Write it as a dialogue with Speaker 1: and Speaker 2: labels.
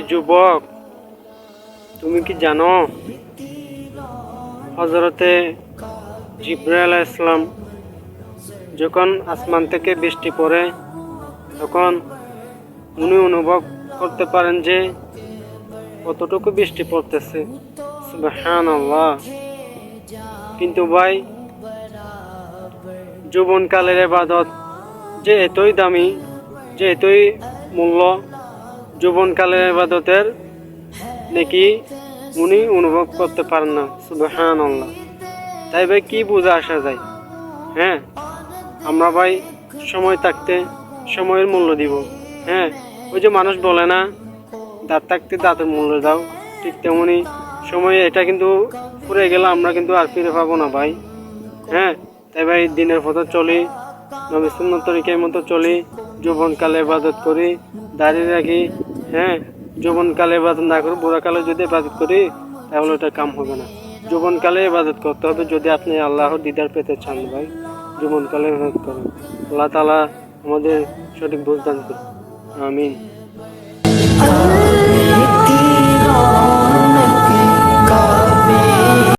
Speaker 1: যুবক, তুমি কি জানো হযরতে জিবরাইল আলাইহিস সালাম যখন আসমান থেকে বৃষ্টি পড়ে তখন উনি অনুভব করতে পারেন যে কতটুকু বৃষ্টি পড়তেছে। সুবহানাল্লাহ। কিন্তু ভাই, যৌবনকালের ইবাদত যে এতই দামি, যে এতই মূল্য, যৌবনকালের ইবাদতের নাকি উনি অনুভব করতে পারেন না। সুবহানাল্লাহ। তাই ভাই কি বুঝে আসা যায়? হ্যাঁ, আমরা ভাই সময় থাকতে সময়ের মূল্য দিব। হ্যাঁ, ওই যে মানুষ বলে না, দাঁত থাকতে দাঁতের মূল্য দাও, ঠিক তেমনি সময়ে এটা কিন্তু ফুরে গেলে আমরা কিন্তু আর ফিরে পাবো না ভাই। হ্যাঁ, তাই ভাই দিনের পথে চলি, নবী সুন্নাত তরিকার মতো চলি, যৌবনকালে ইবাদত করি, দাঁড়িয়ে রাখি। হ্যাঁ, যৌবনকালে ইবাদত না করি, বুড়াকালে যদি ইবাদত করি তাহলে ওটা কাম হবে না। যৌবনকালে ইবাদত করতে হবে যদি আপনি আল্লাহর দিদার পেতে চান ভাই। যৌবনকালে ইবাদত করেন। আল্লাহ তাআলা আমাদের সঠিক বুঝ দান করুন। আমিন।